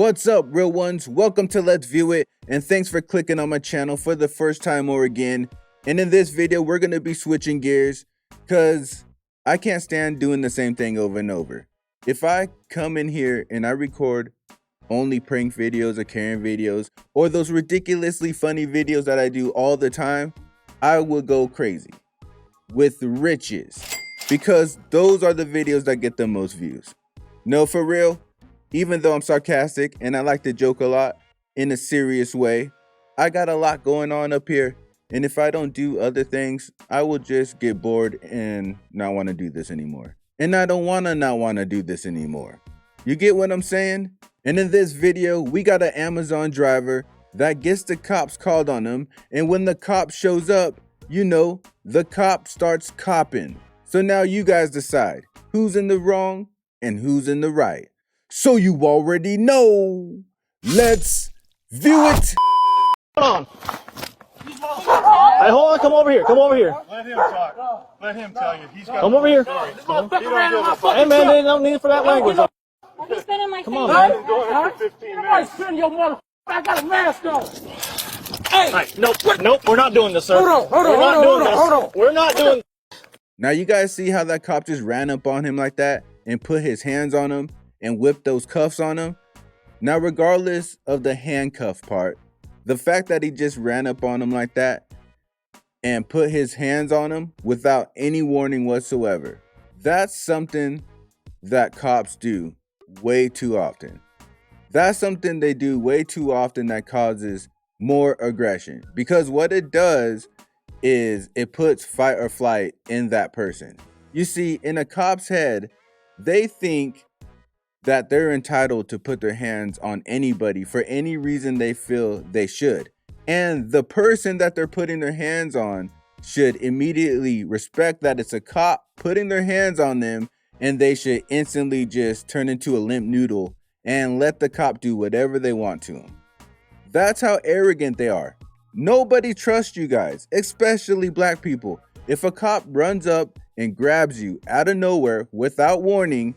What's up, real ones? Welcome to Let's View It, and thanks for clicking on my channel for the first time or again. And in this video, we're going to be switching gears because I can't stand doing the same thing over and over. If I come in here and I record only prank videos or Karen videos or those ridiculously funny videos that I do all the time, I will go crazy with riches because those are the videos that get the most views. No, for real. Even though I'm sarcastic and I like to joke a lot in a serious way, I got a lot going on up here. And if I don't do other things, I will just get bored and not want to do this anymore. And I don't want to not want to do this anymore. You get what I'm saying? And in this video, we got an Amazon driver that gets the cops called on him. And when the cop shows up, you know, the cop starts copping. So now you guys decide who's in the wrong and who's in the right. So you already know. Let's view it. Hold on. Hey, hold on. Come over here. Come over here. Let him talk. Let him tell you. He's got Come over here. Hey, man, there's no need for that language. Come on, man. been doing it for 15 minutes. I got a mask on. Hey, nope, we're not doing this, sir. Hold on. We're not doing this. Now you guys see how that cop just ran up on him like that and put his hands on him and whipped those cuffs on him? Now, regardless of the handcuff part, the fact that he just ran up on him like that and put his hands on him without any warning whatsoever, that's something that cops do way too often. That's something they do way too often that causes more aggression, because what it does is it puts fight or flight in that person. You see, in a cop's head, they think that they're entitled to put their hands on anybody for any reason they feel they should. And the person that they're putting their hands on should immediately respect that it's a cop putting their hands on them, and they should instantly just turn into a limp noodle and let the cop do whatever they want to them. That's how arrogant they are. Nobody trusts you guys, especially black people. If a cop runs up and grabs you out of nowhere without warning,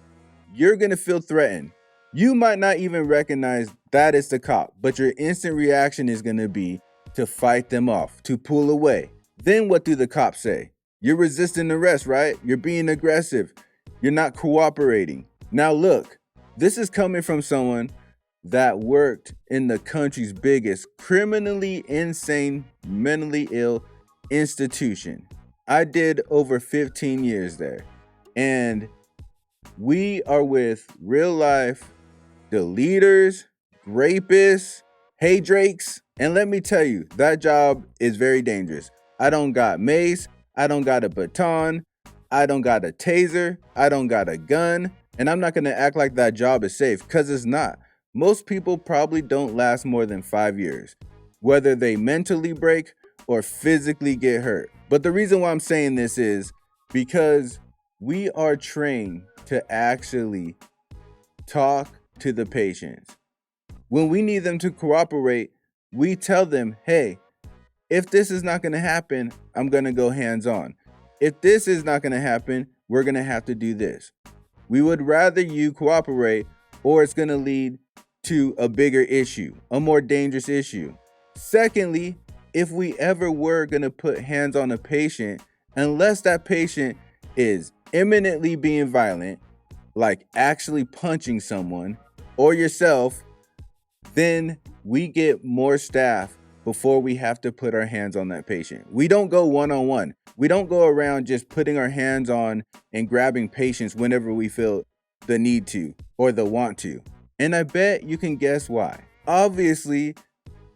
you're going to feel threatened. You might not even recognize that it's the cop, but your instant reaction is going to be to fight them off, to pull away. Then what do the cops say? You're resisting arrest, right? You're being aggressive. You're not cooperating. Now look, this is coming from someone that worked in the country's biggest criminally insane, mentally ill institution. I did over 15 years there. And we are with real life deleters, rapists, hey drakes, and let me tell you, that job is very dangerous. I don't got mace, I don't got a baton, I don't got a taser, I don't got a gun, and I'm not gonna act like that job is safe, because it's not. Most people probably don't last more than 5 years, whether they mentally break or physically get hurt. But the reason why I'm saying this is because we are trained to actually talk to the patients. When we need them to cooperate, we tell them, hey, if this is not going to happen, I'm going to go hands-on. If this is not going to happen, we're going to have to do this. We would rather you cooperate, or it's going to lead to a bigger issue, a more dangerous issue. Secondly, if we ever were going to put hands on a patient, unless that patient is imminently being violent, like actually punching someone or yourself, then we get more staff before we have to put our hands on that patient. We don't go one-on-one. We don't go around just putting our hands on and grabbing patients whenever we feel the need to or the want to. And I bet you can guess why. Obviously,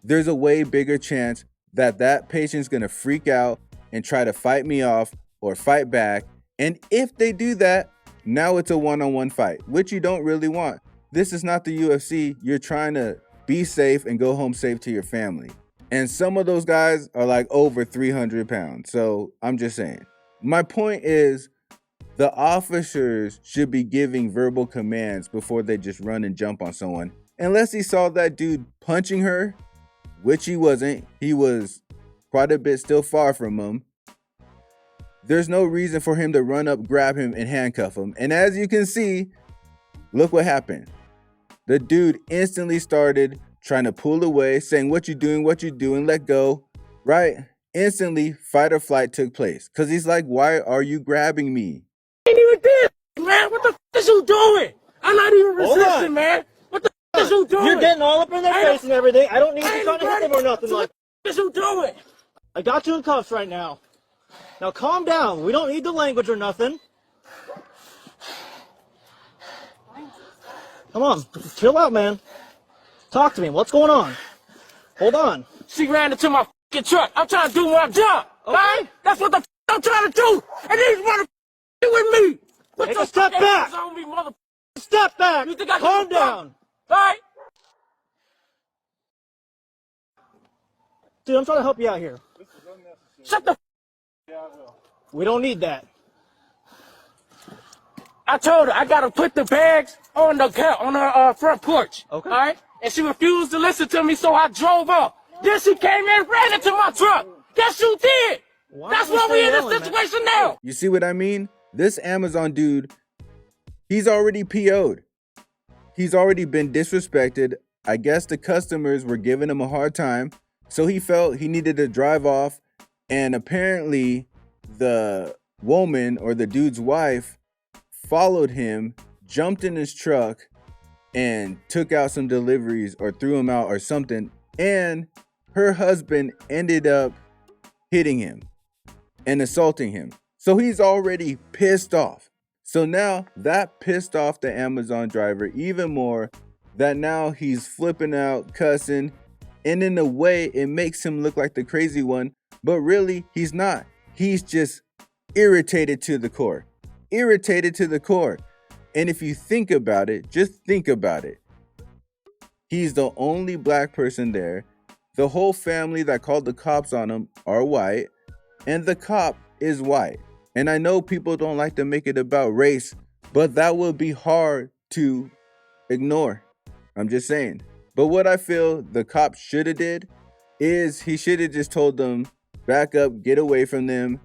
there's a way bigger chance that that patient's gonna freak out and try to fight me off or fight back. And if they do that, now it's a one-on-one fight, which you don't really want. This is not the UFC. You're trying to be safe and go home safe to your family. And some of those guys are like over 300 pounds. So I'm just saying. My point is, the officers should be giving verbal commands before they just run and jump on someone. Unless he saw that dude punching her, which he wasn't. He was quite a bit still far from him. There's no reason for him to run up, grab him, and handcuff him. And as you can see, look what happened. The dude instantly started trying to pull away, saying, "What you doing? What you doing? Let go." Right? Instantly, fight or flight took place. Because he's like, "Why are you grabbing me?" Ain't even did, man. What the f is you doing? I'm not even Hold on. resisting, man. What the f is you doing? You're getting all up in their face and everything. I don't need I you ain't trying to hit them or nothing so like. What the f is you doing? I got you in cuffs right now. Now calm down. We don't need the language or nothing. Come on, chill out, man. Talk to me. What's going on? Hold on. She ran into my f***ing truck. I'm trying to do my job. Okay. Right? That's what the f I'm trying to do. And these motherfuckers with me. Put Take your a step fucking back. hands on me, mother. Step back. You think I Calm give a fuck? down. All right? Dude, I'm trying to help you out here. Shut the f. We don't need that. I told her I gotta put the bags on her front porch. Okay. All right? And she refused to listen to me, so I drove off. Then she came in and ran into my truck. Guess you did. Why That's don't you why we stay in this yelling, man? situation now. You see what I mean? This Amazon dude, he's already PO'd. He's already been disrespected. I guess the customers were giving him a hard time, so he felt he needed to drive off. And apparently, the woman or the dude's wife followed him, jumped in his truck, and took out some deliveries or threw him out or something. And her husband ended up hitting him and assaulting him. So he's already pissed off. So now that pissed off the Amazon driver even more, that now he's flipping out, cussing, and in a way it makes him look like the crazy one, but really he's not. He's just irritated to the core. Irritated to the core. And if you think about it, just think about it. He's the only black person there. The whole family that called the cops on him are white, and the cop is white. And I know people don't like to make it about race, but that would be hard to ignore. I'm just saying. But what I feel the cop should have did is he should have just told them, back up, get away from them.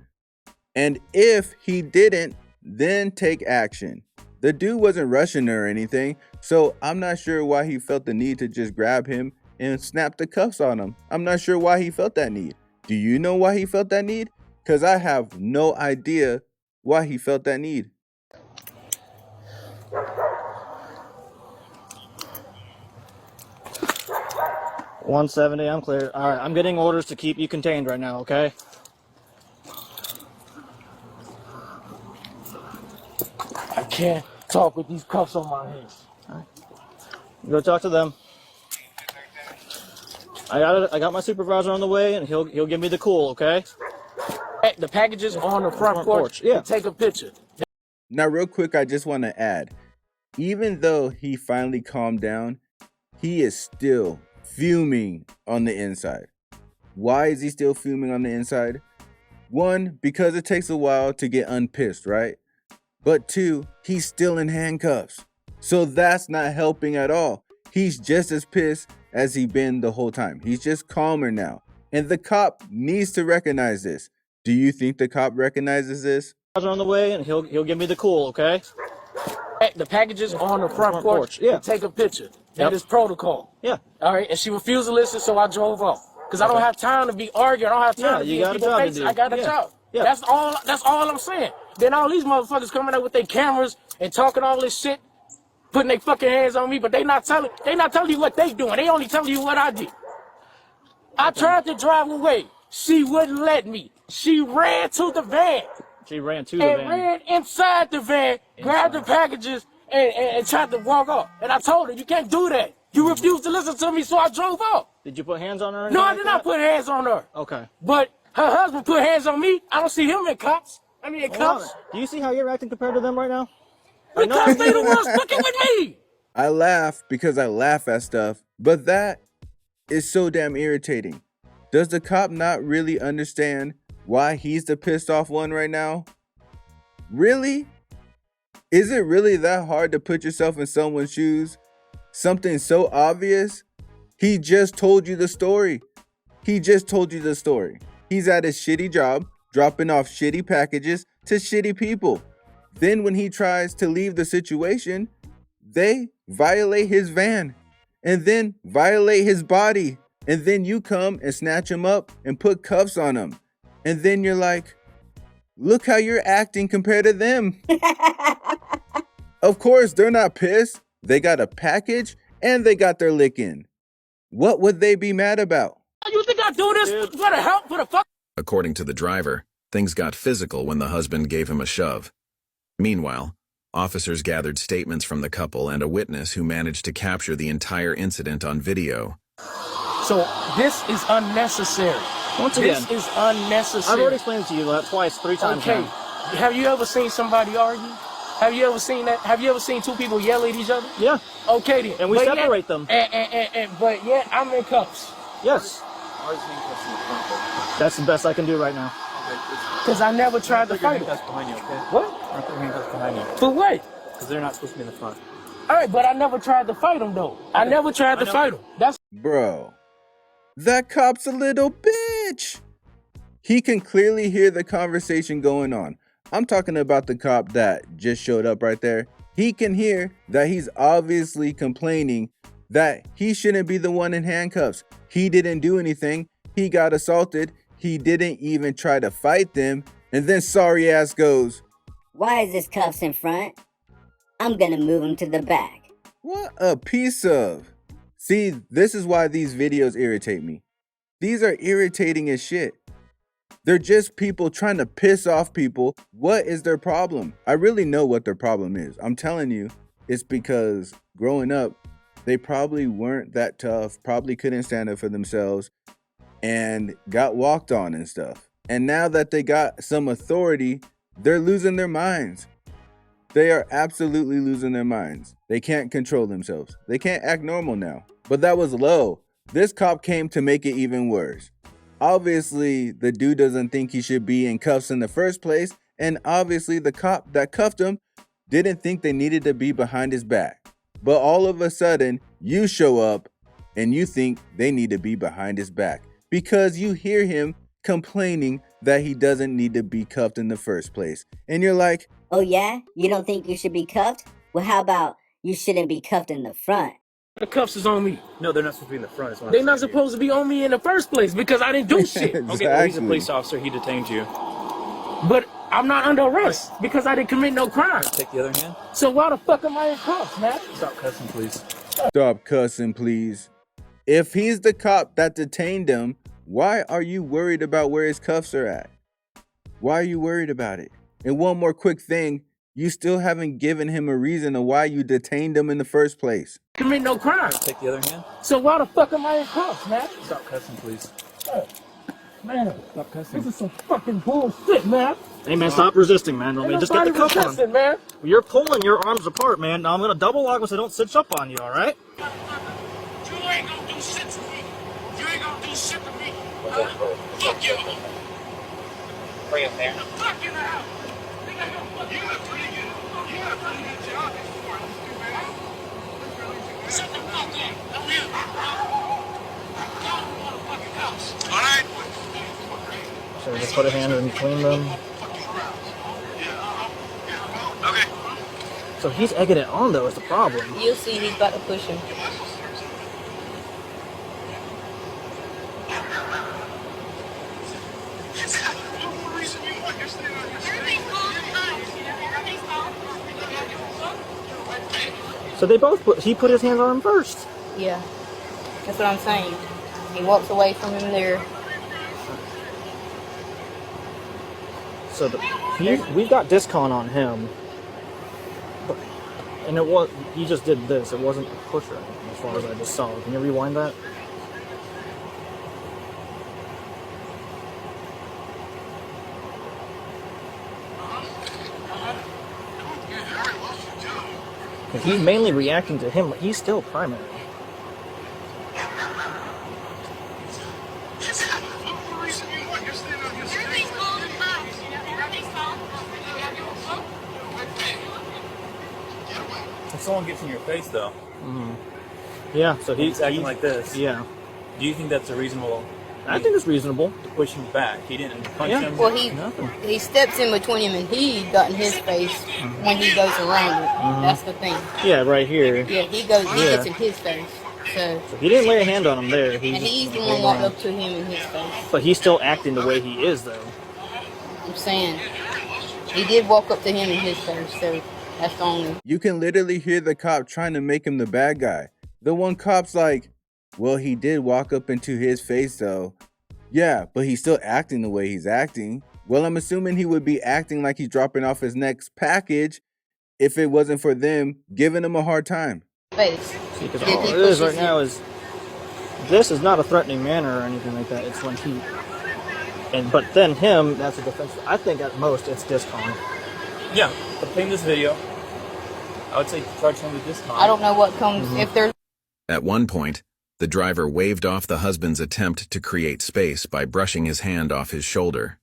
And if he didn't, then take action. The dude wasn't rushing her or anything, so I'm not sure why he felt the need to just grab him and snap the cuffs on him. I'm not sure why he felt that need. Do you know why he felt that need? Because I have no idea why he felt that need. $170, I'm clear. All right, I'm getting orders to keep you contained right now, okay? I can't talk with these cuffs on my hands. Go talk to them. I got my supervisor on the way, and he'll give me the cool, okay? The packages on the front porch. Yeah. Take a picture. Now, real quick, I just want to add, even though he finally calmed down, he is still fuming on the inside. Why is he still fuming on the inside? One, because it takes a while to get unpissed, right? But two, he's still in handcuffs. So that's not helping at all. He's just as pissed as he's been the whole time. He's just calmer now. And the cop needs to recognize this. Do you think the cop recognizes this? On the way, and he'll give me the cool, okay? The packages on the front porch. Yeah. Take a picture. Yep. That is protocol. Yeah. All right. And she refused to listen, so I drove off. Because I don't have time to be arguing. I don't have time Yeah, to be you in got a people's job to faces. do. I got a Yeah. job. Yeah. That's all I'm saying. Then all these motherfuckers coming out with their cameras and talking all this shit, putting their fucking hands on me, but they not telling you what they doing. They only telling you what I did. I tried to drive away. She wouldn't let me. She ran to the van. She ran to the And van. ran inside the van, grabbed the packages, and tried to walk off. And I told her, you can't do that. You refused to listen to me, so I drove off. Did you put hands on her? or No, I anything did like not put hands on her. that? Okay. But her husband put hands on me. I don't see him in cuffs. I mean, in Hold on. cuffs. Do you see how you're acting compared to them right now? Because they the ones fucking with me. I laugh because I laugh at stuff, but that is so damn irritating. Does the cop not really understand why he's the pissed off one right now? Really? Is it really that hard to put yourself in someone's shoes? Something so obvious? He just told you the story. He just told you the story. He's at his shitty job, dropping off shitty packages to shitty people. Then when he tries to leave the situation, they violate his van, and then violate his body, and then you come and snatch him up and put cuffs on him. And then you're like, look how you're acting compared to them. Of course, they're not pissed. They got a package and they got their lick in. What would they be mad about? You think I do this for the help, for the fuck? According to the driver, things got physical when the husband gave him a shove. Meanwhile, officers gathered statements from the couple and a witness who managed to capture the entire incident on video. So this is unnecessary. Once again, This is unnecessary. I've already explained it to you twice, 3 times Okay. now. Have you ever seen somebody argue? Have you ever seen that? Have you ever seen two people yell at each other? Yeah, Okay then. and we But separate yet, them. But yet I'm in cuffs. Yes. That's the best I can do right now. Because I never tried to fight him. behind you, okay? What? Aren't the handcuffs behind you? For what? Because they're not supposed to be in the front. All right, but I never tried to fight him though. I never tried to fight him. That's Bro, that cop's a little bitch. He can clearly hear the conversation going on. I'm talking about the cop that just showed up right there. He can hear that he's obviously complaining that he shouldn't be the one in handcuffs. He didn't do anything. He got assaulted. He didn't even try to fight them. And then sorry ass goes, Why is this cuffs in front? I'm gonna move him to the back. what a piece of. See, this is why these videos irritate me. These are irritating as shit. They're just people trying to piss off people. What is their problem? I really know what their problem is. I'm telling you, it's because growing up, they probably weren't that tough, probably couldn't stand up for themselves, and got walked on and stuff. And now that they got some authority, they're losing their minds. They are absolutely losing their minds. They can't control themselves. They can't act normal now. But that was low. This cop came to make it even worse. Obviously, the dude doesn't think he should be in cuffs in the first place, and obviously the cop that cuffed him didn't think they needed to be behind his back. But all of a sudden, you show up and you think they need to be behind his back because you hear him complaining that he doesn't need to be cuffed in the first place. And you're like, Oh yeah? You don't think you should be cuffed? Well, how about you shouldn't be cuffed in the front? the cuffs is on me. No, they're not supposed to be in the front. Is what They're I'm not saying supposed to be on me in the first place because I didn't do shit. to you. Okay, well, he's a Exactly. police officer. He detained you. But I'm not under arrest because I didn't commit no crime. Take the other hand. So why the fuck am I in cuffs, man? Stop cussing, please. stop cussing, please. If he's the cop that detained him, why are you worried about where his cuffs are at? Why are you worried about it? And one more quick thing, you still haven't given him a reason of why you detained him in the first place. Commit no crime. Take the other hand. So why the fuck am I in cuffs, man? Stop cussing, please. Man, Stop cussing. this is some fucking bullshit, man. Hey man, stop resisting, man. I Ain't mean, just get the nobody cuff on. resisting, man. You're pulling your arms apart, man. Now I'm gonna double lock so I don't cinch up on you, alright? You ain't gonna do shit to me. You ain't gonna do shit to me. Fuck you. Bring it there. Fuck you now. You got a pretty good. You got a pretty good job before. Shut the fuck up. Don't hear me. Go motherfucking house. All right. Should we just put a hand in between them? Okay. So he's egging it on, though, is the problem. You'll see he's about to push him. So they both he put his hands on him first. Yeah. That's what I'm saying. He walks away from him there. So we've got discon on him. But, and it was, he just did this. It wasn't a push or anything, as far as I just saw. Can you rewind that? If he's mainly reacting to him, he's still primary. If someone gets in your face, though, Yeah, so he's acting like this. Yeah. Do you think that's a reasonable I think it's reasonable. To push him back. He didn't punch Yeah. him. Well, Nothing. he steps in between him and he got in his face when he goes around it. That's the thing. Yeah, right here. Yeah, he gets in his face. So, He didn't lay a hand on him there. and he's the one walked up to him in his face. But he's still acting the way he is, though. I'm saying he did walk up to him in his face. So that's the only. You can literally hear the cop trying to make him the bad guy. The one cop's like, well, he did walk up into his face though. Yeah, but he's still acting the way he's acting. Well, I'm assuming he would be acting like he's dropping off his next package if it wasn't for them giving him a hard time. Face. Because Did all he it is push right his- now is, this is not a threatening manner or anything like that. It's when he, but then him, that's a defense. I think at most it's discon. Yeah. Obtain this video. I would say charge him with discon. I don't know what comes if there's. At one point, the driver waved off the husband's attempt to create space by brushing his hand off his shoulder.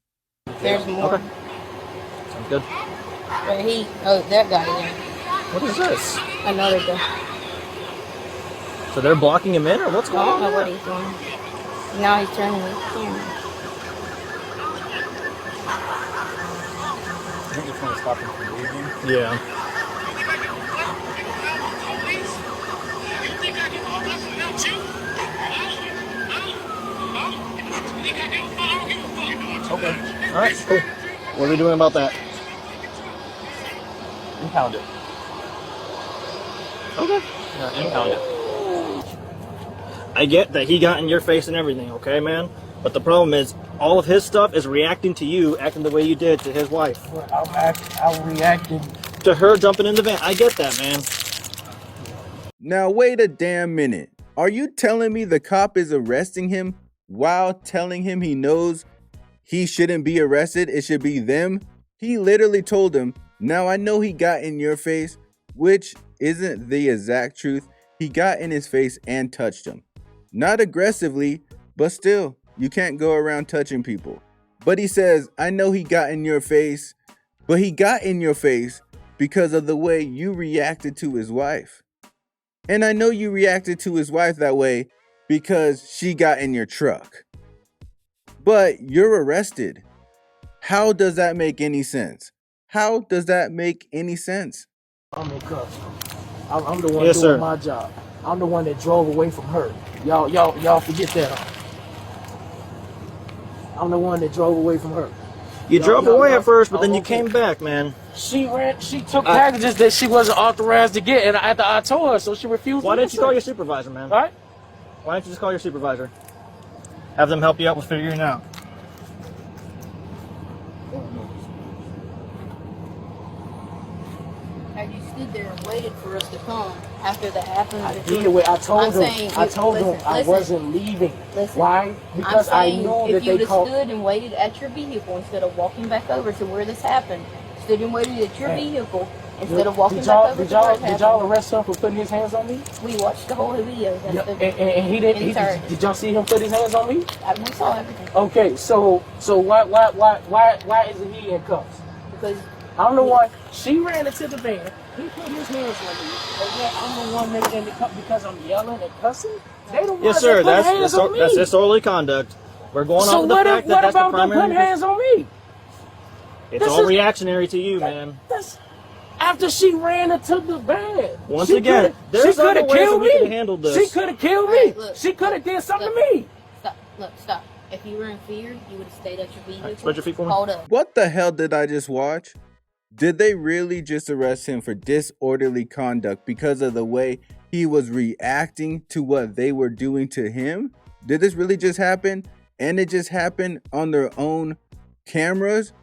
There's more. Okay. Sounds good. But that guy there. What is this? Another guy. So they're blocking him in, or what's I going don't on know what there? he's doing. Now he's turning the camera. I think it's going to stop him from leaving. Yeah. Okay. All right, cool. What are we doing about that? Impound it. Okay. Yeah, impound it. I get that he got in your face and everything, okay, man? But the problem is, all of his stuff is reacting to you, acting the way you did to his wife. I'm reacting. To her jumping in the van. I get that, man. Now wait a damn minute. Are you telling me the cop is arresting him while telling him he knows he shouldn't be arrested? It should be them? He literally told him, now I know he got in your face, which isn't the exact truth. He got in his face and touched him. Not aggressively, but still, you can't go around touching people. But he says, I know he got in your face, but he got in your face because of the way you reacted to his wife. And I know you reacted to his wife that way because she got in your truck. But you're arrested. How does that make any sense? How does that make any sense? I'm in cuffs. I'm the one Yes, doing sir. my job. I'm the one that drove away from her. Y'all forget that. I'm the one that drove away from her. You drove away at first, but then you okay. came back, man. She took packages that she wasn't authorized to get, and after I told her, so she refused. Why to didn't you listen. call your supervisor, man? All right? Why don't you just call your supervisor? Have them help you out with figuring it out. Had you stood there and waited for us to come after that happened? I did what I told I'm them. saying, I told them listen, I listen. wasn't leaving. Listen. Why? Because I'm I saying, knew if that you'd they have called. stood and waited at your vehicle instead of walking back over to where this happened, stood and waited at your Hey. vehicle instead of walking Did back y'all, over did to where y'all, it did y'all happened. arrest him for putting his hands on me? We watched the whole video. That's Yeah, the, and he didn't. insert. Did y'all see him put his hands on me? we saw everything. Okay, so why isn't he in cuffs? Because I'm the one. She ran into the van. He put his hands on me. And yet I'm the one making the cut because I'm yelling and cussing. They the ones Yes, sir. that put hands on me. That's disorderly conduct. We're going So off of the what, fact what that that's the about them primary. putting hands on me? It's this all is- reactionary to you, man. That's after she ran into the van. Once She again, coulda- there's she could other have ways that killed we could've me. handled this. She could have killed me. Alright, look, She could have did something look. to me. stop. Look, stop. If you were in fear, you would have stayed at your vehicle. spread your feet for me. Hold up. What the hell did I just watch? Did they really just arrest him for disorderly conduct because of the way he was reacting to what they were doing to him? Did this really just happen? And it just happened on their own cameras?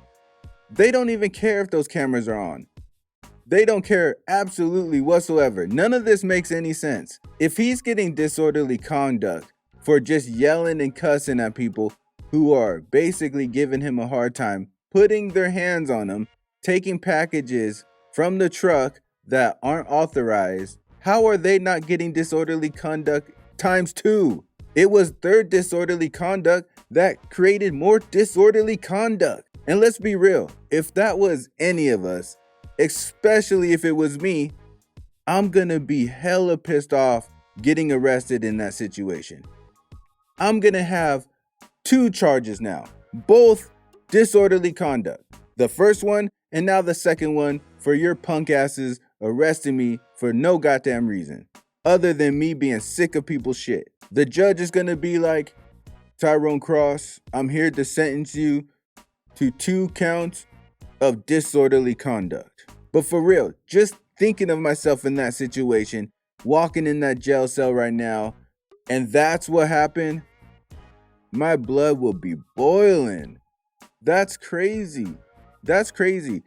They don't even care if those cameras are on. They don't care absolutely whatsoever. None of this makes any sense. If he's getting disorderly conduct for just yelling and cussing at people who are basically giving him a hard time, putting their hands on him, taking packages from the truck that aren't authorized, how are they not getting disorderly conduct times 2? It was their disorderly conduct that created more disorderly conduct. And let's be real, if that was any of us, especially if it was me, I'm gonna be hella pissed off getting arrested in that situation. I'm gonna have 2 charges now, both disorderly conduct. The first one and now the second one for your punk asses arresting me for no goddamn reason, other than me being sick of people's shit. The judge is gonna be like, Tyrone Cross, I'm here to sentence you to 2 counts of disorderly conduct. But for real, just thinking of myself in that situation, walking in that jail cell right now, and that's what happened, my blood will be boiling. That's crazy. That's crazy.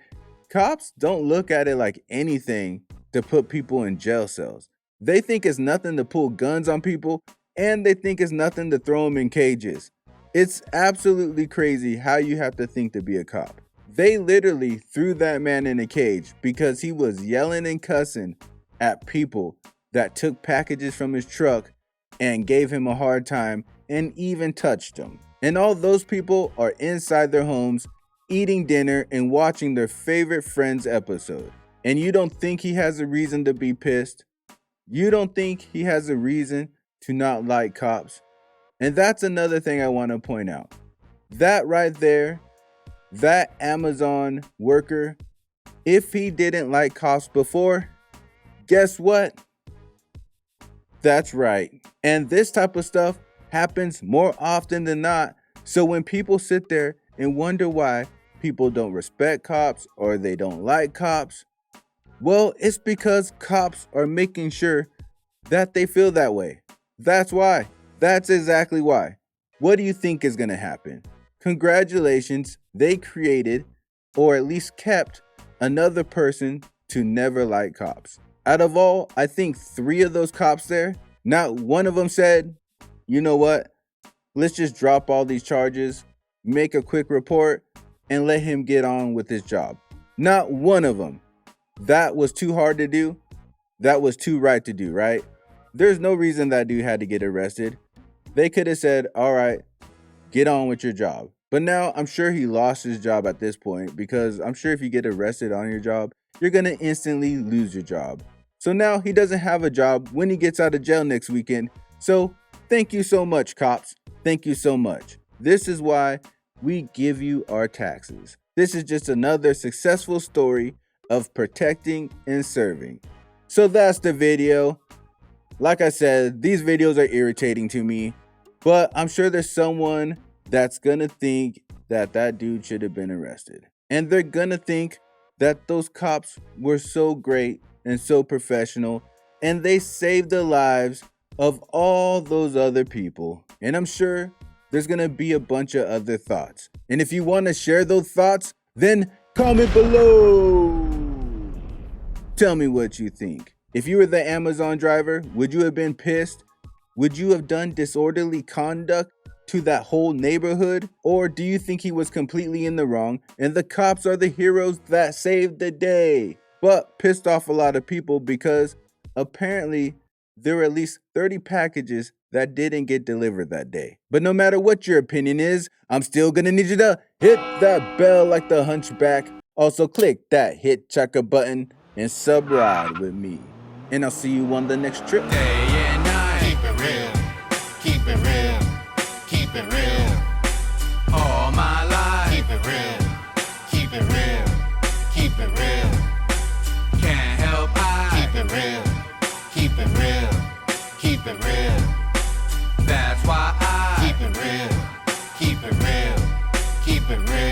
Cops don't look at it like anything to put people in jail cells. They think it's nothing to pull guns on people, and they think it's nothing to throw them in cages. It's absolutely crazy how you have to think to be a cop. They literally threw that man in a cage because he was yelling and cussing at people that took packages from his truck and gave him a hard time and even touched him. And all those people are inside their homes eating dinner and watching their favorite Friends episode. And you don't think he has a reason to be pissed? You don't think he has a reason to not like cops? And that's another thing I want to point out. That right there, that Amazon worker, if he didn't like cops before, guess what? That's right. And this type of stuff happens more often than not. So when people sit there and wonder why people don't respect cops or they don't like cops, well, it's because cops are making sure that they feel that way. That's why. That's exactly why. What do you think is going to happen? Congratulations, they created, or at least kept, another person to never like cops. Out of all, I think 3 of those cops there, not one of them said, you know what, let's just drop all these charges, make a quick report, and let him get on with his job. Not one of them. That was too hard to do. That was too right to do, right? There's no reason that dude had to get arrested. They could have said, all right, get on with your job. But now I'm sure he lost his job at this point, because I'm sure if you get arrested on your job, you're going to instantly lose your job. So now he doesn't have a job when he gets out of jail next weekend. So thank you so much, cops. Thank you so much. This is why we give you our taxes. This is just another successful story of protecting and serving. So that's the video. Like I said, these videos are irritating to me, but I'm sure there's someone that's gonna think that that dude should have been arrested. And they're gonna think that those cops were so great and so professional, and they saved the lives of all those other people. And I'm sure there's gonna be a bunch of other thoughts. And if you wanna share those thoughts, then comment below. Tell me what you think. If you were the Amazon driver, would you have been pissed? Would you have done disorderly conduct to that whole neighborhood? Or do you think he was completely in the wrong and the cops are the heroes that saved the day? But pissed off a lot of people because apparently there were at least 30 packages that didn't get delivered that day. But no matter what your opinion is, I'm still gonna need you to hit that bell like the hunchback. Also click that hit checker button and sub ride with me. And I'll see you on the next trip. Day and night. Keep it real. Keep it real. Keep it real. All my life. Keep it real. Keep it real. Keep it real. Can't help keep it real. Keep it real. Keep it real. That's why I keep it real. Keep it real. Keep it real.